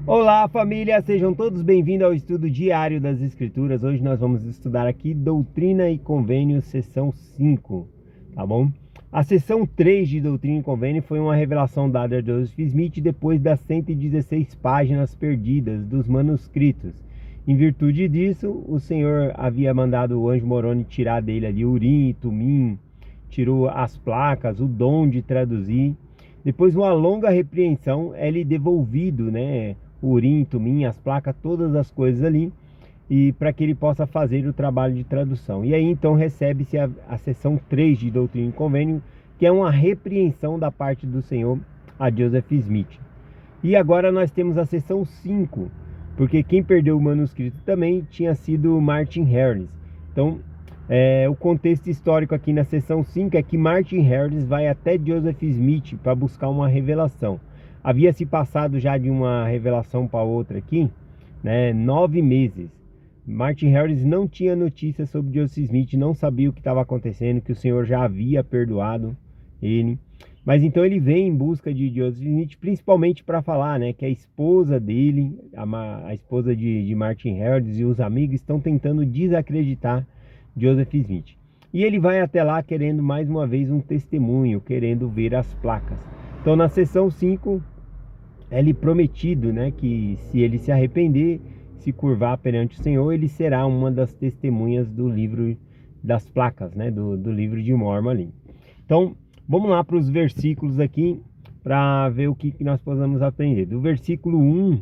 Olá, família! Sejam todos bem-vindos ao estudo diário das Escrituras. Hoje nós vamos estudar aqui Doutrina e Convênio, seção 5, tá bom? A seção 3 de Doutrina e Convênio foi uma revelação dada a Joseph Smith depois das 116 páginas perdidas dos manuscritos. Em virtude disso, o Senhor havia mandado o anjo Moroni tirar dele ali Urim e Tumim, tirou as placas, o dom de traduzir. Depois de uma longa repreensão, é lhe devolvido, né? O Urim, Tumim, as placas, todas as coisas ali, e para que ele possa fazer o trabalho de tradução. E aí então recebe-se a seção 3 de Doutrina e Convênio, que é uma repreensão da parte do Senhor a Joseph Smith. E agora nós temos a seção 5, porque quem perdeu o manuscrito também tinha sido Martin Harris. Então, o contexto histórico aqui na seção 5 é que Martin Harris vai até Joseph Smith para buscar uma revelação. Havia se passado já de uma revelação para outra aqui, né, 9 meses. Martin Harris não tinha notícia sobre Joseph Smith, não sabia o que estava acontecendo, que o Senhor já havia perdoado ele. Mas então ele vem em busca de Joseph Smith, principalmente para falar, né, que a esposa dele, a esposa de Martin Harris e os amigos estão tentando desacreditar Joseph Smith. E ele vai até lá querendo mais uma vez um testemunho, querendo ver as placas. Então na seção 5 é lhe prometido, né, que se ele se arrepender, se curvar perante o Senhor, ele será uma das testemunhas do livro das placas, né, do livro de Mormon ali. Então vamos lá para os versículos aqui para ver o que nós possamos aprender. Do versículo 1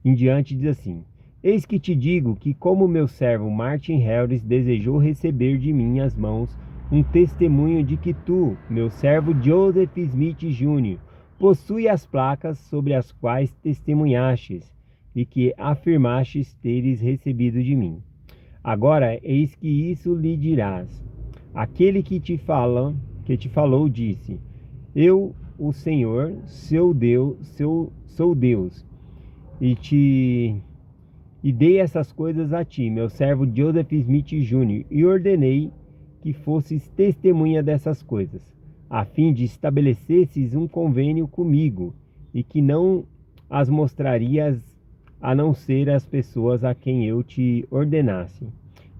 em diante diz assim: Eis que te digo que, como meu servo Martin Harris desejou receber de minhas mãos um testemunho de que tu, meu servo Joseph Smith Jr., possui as placas sobre as quais testemunhastes e que afirmastes teres recebido de mim. Agora, eis que isso lhe dirás: aquele que te falou disse: Eu, o Senhor, seu Deus, sou Deus, e dei essas coisas a ti, meu servo Joseph Smith Jr., e ordenei que fosses testemunha dessas coisas, a fim de estabelecesses um convênio comigo, e que não as mostrarias a não ser as pessoas a quem eu te ordenasse,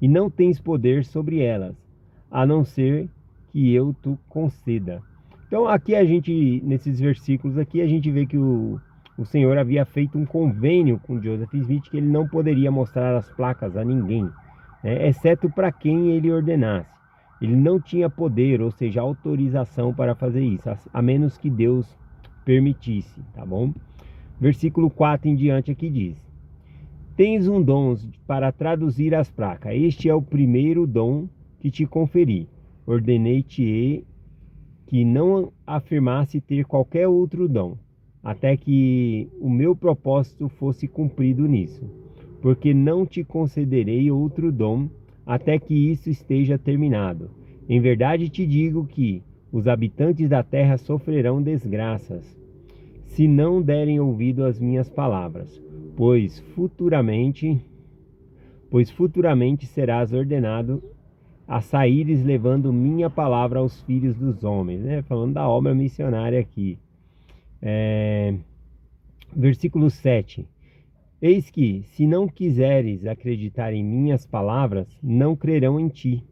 e não tens poder sobre elas, a não ser que eu te conceda. Então aqui nesses versículos aqui, a gente vê que o Senhor havia feito um convênio com Joseph Smith que ele não poderia mostrar as placas a ninguém, né, exceto para quem ele ordenasse. Ele não tinha poder, ou seja, autorização para fazer isso, a menos que Deus permitisse, tá bom? Versículo 4 em diante aqui diz: Tens um dom para traduzir as placas. Este é o primeiro dom que te conferi. Ordenei-te que não afirmasse ter qualquer outro dom, até que o meu propósito fosse cumprido nisso, porque não te concederei outro dom até que isso esteja terminado. Em verdade te digo que os habitantes da terra sofrerão desgraças, se não derem ouvido às minhas palavras, pois futuramente serás ordenado a saíres levando minha palavra aos filhos dos homens, né? Falando da obra missionária aqui. Versículo 7: Eis que, se não quiseres acreditar em minhas palavras, não crerão em ti,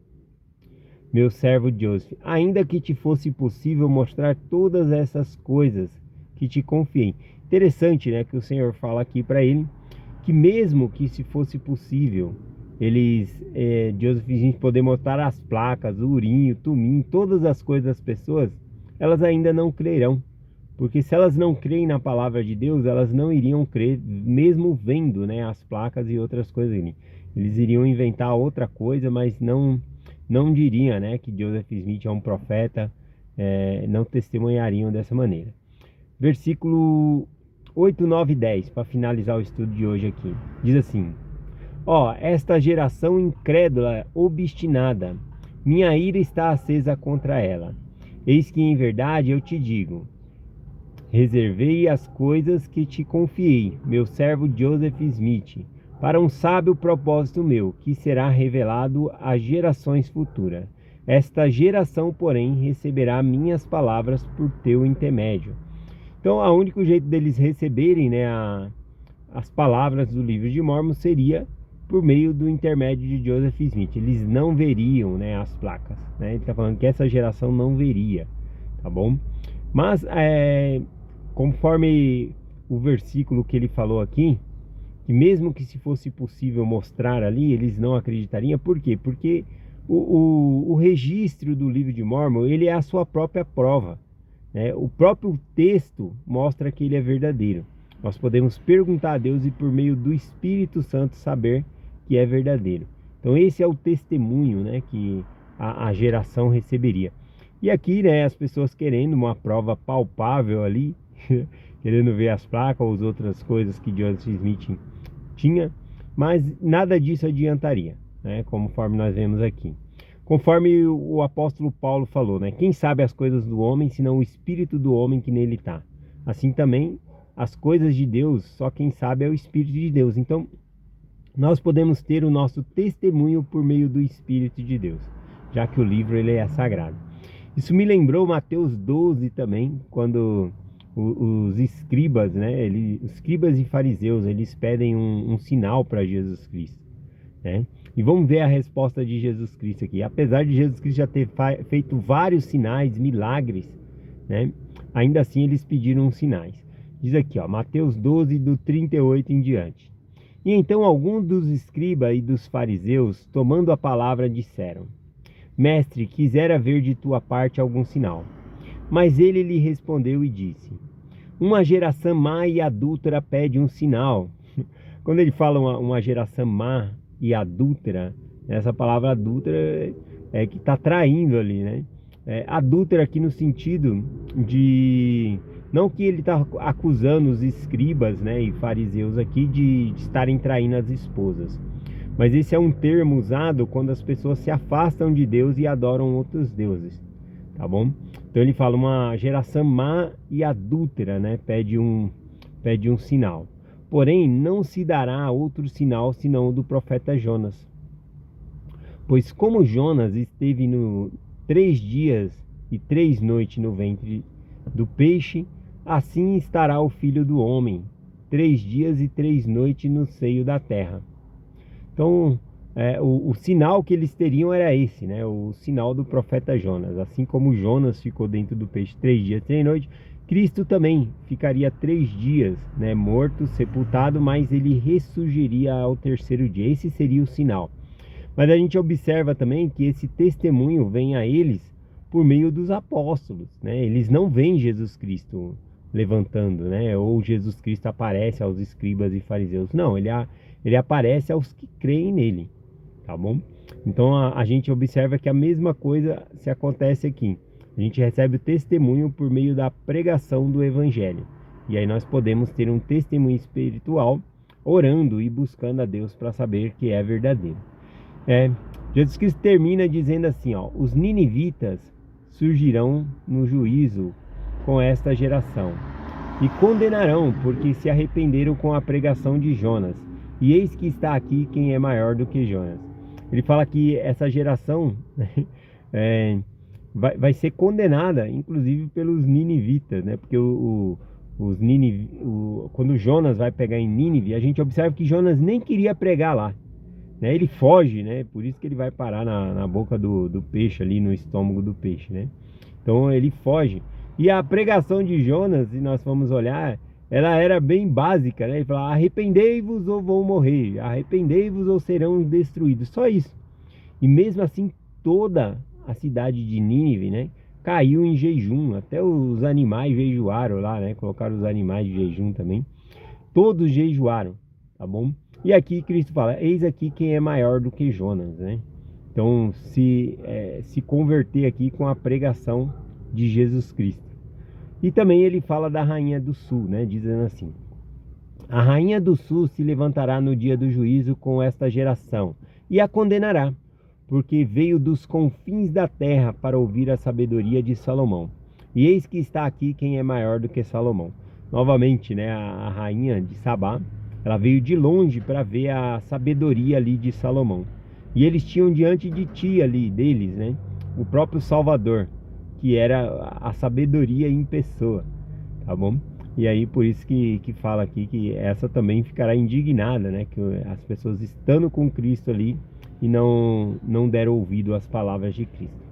meu servo Joseph, ainda que te fosse possível mostrar todas essas coisas que te confiei. Interessante, né, que o Senhor fala aqui para ele, que mesmo que se fosse possível, Joseph Smith poder mostrar as placas, o Urim, o Tumim, todas as coisas das pessoas, elas ainda não crerão. Porque se elas não creem na palavra de Deus, elas não iriam crer, mesmo vendo, né, as placas e outras coisas ali. Eles iriam inventar outra coisa, mas não diriam, né, que Joseph Smith é um profeta, não testemunhariam dessa maneira. Versículo 8, 9 e 10, para finalizar o estudo de hoje aqui. Diz assim: esta geração incrédula, obstinada, minha ira está acesa contra ela. Eis que em verdade eu te digo: reservei as coisas que te confiei, meu servo Joseph Smith, para um sábio propósito meu, que será revelado às gerações futuras. Esta geração, porém, receberá minhas palavras por teu intermédio. Então, o único jeito deles receberem, né, as palavras do livro de Mórmon seria por meio do intermédio de Joseph Smith. Eles não veriam, né, as placas, né? Ele está falando que essa geração não veria, tá bom? Mas, conforme o versículo que ele falou aqui, que mesmo que se fosse possível mostrar ali, eles não acreditariam. Por quê? Porque o registro do livro de Mórmon, ele é a sua própria prova, né? O próprio texto mostra que ele é verdadeiro. Nós podemos perguntar a Deus e por meio do Espírito Santo saber que é verdadeiro. Então esse é o testemunho, né, que a geração receberia. E aqui, né, as pessoas querendo uma prova palpável ali, querendo ver as placas ou as outras coisas que Joseph Smith tinha, mas nada disso adiantaria, né, conforme nós vemos aqui. Conforme o apóstolo Paulo falou, né, quem sabe as coisas do homem, senão o espírito do homem que nele está. Assim também, as coisas de Deus, só quem sabe é o Espírito de Deus. Então, nós podemos ter o nosso testemunho por meio do Espírito de Deus, já que o livro ele é sagrado. Isso me lembrou Mateus 12 também, quando os escribas, né, os escribas e fariseus, eles pedem um sinal para Jesus Cristo, né? E vamos ver a resposta de Jesus Cristo aqui. Apesar de Jesus Cristo já ter feito vários sinais, milagres, né, ainda assim eles pediram sinais. Diz aqui, ó, Mateus 12, do 38 em diante. E então alguns dos escribas e dos fariseus, tomando a palavra, disseram: Mestre, quisera ver de tua parte algum sinal. Mas ele lhe respondeu e disse: uma geração má e adúltera pede um sinal. Quando ele fala uma geração má e adúltera, essa palavra adúltera é que está traindo ali, né? Adúltera aqui no sentido de... Não que ele está acusando os escribas, né, e fariseus aqui de estarem traindo as esposas. Mas esse é um termo usado quando as pessoas se afastam de Deus e adoram outros deuses, tá bom? Então ele fala uma geração má e adúltera, né, pede um sinal. Porém, não se dará outro sinal senão o do profeta Jonas. Pois como Jonas esteve 3 dias e 3 noites no ventre do peixe, assim estará o Filho do Homem, 3 dias e 3 noites no seio da terra. Então, o sinal que eles teriam era esse, né? O sinal do profeta Jonas. Assim como Jonas ficou dentro do peixe 3 dias e 3 noites, Cristo também ficaria 3 dias, né, morto, sepultado, mas ele ressurgiria ao 3º dia. Esse seria o sinal. Mas a gente observa também que esse testemunho vem a eles por meio dos apóstolos, né? Eles não veem Jesus Cristo levantando, né? Ou Jesus Cristo aparece aos escribas e fariseus. Não, ele aparece aos que creem nele, tá bom? Então a gente observa que a mesma coisa se acontece aqui. A gente recebe o testemunho por meio da pregação do evangelho. E aí nós podemos ter um testemunho espiritual orando e buscando a Deus para saber que é verdadeiro. Jesus Cristo termina dizendo assim, ó: os ninivitas surgirão no juízo com esta geração e condenarão, porque se arrependeram com a pregação de Jonas. E eis que está aqui quem é maior do que Jonas. Ele fala que essa geração vai ser condenada, inclusive pelos ninivitas, né? Porque quando Jonas vai pegar em Nínive, a gente observa que Jonas nem queria pregar lá, né? Ele foge, né? Por isso que ele vai parar na boca do peixe, ali no estômago do peixe, né? Então ele foge. E a pregação de Jonas, se nós formos olhar, ela era bem básica, né? Ele fala: arrependei-vos ou vão morrer, arrependei-vos ou serão destruídos. Só isso. E mesmo assim, toda a cidade de Nínive, né, caiu em jejum. Até os animais jejuaram lá, né? Colocaram os animais de jejum também. Todos jejuaram, tá bom? E aqui Cristo fala: eis aqui quem é maior do que Jonas, né? Então se converter aqui com a pregação de Jesus Cristo. E também ele fala da rainha do sul, né? Dizendo assim: a rainha do sul se levantará no dia do juízo com esta geração e a condenará, porque veio dos confins da terra para ouvir a sabedoria de Salomão. E eis que está aqui quem é maior do que Salomão. Novamente, né, a rainha de Sabá, ela veio de longe para ver a sabedoria ali de Salomão. E eles tinham diante de ti ali, deles, né, o próprio Salvador, que era a sabedoria em pessoa, tá bom? E aí por isso que fala aqui que essa também ficará indignada, né? Que as pessoas estando com Cristo ali e não deram ouvido às palavras de Cristo.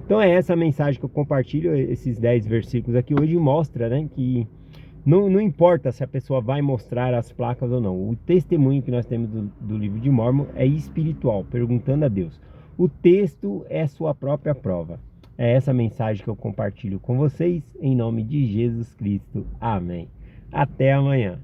Então é essa a mensagem que eu compartilho, esses 10 versículos aqui hoje mostra, né, que não importa se a pessoa vai mostrar as placas ou não. O testemunho que nós temos do livro de Mórmon é espiritual, perguntando a Deus. O texto é sua própria prova. É essa mensagem que eu compartilho com vocês, em nome de Jesus Cristo. Amém. Até amanhã.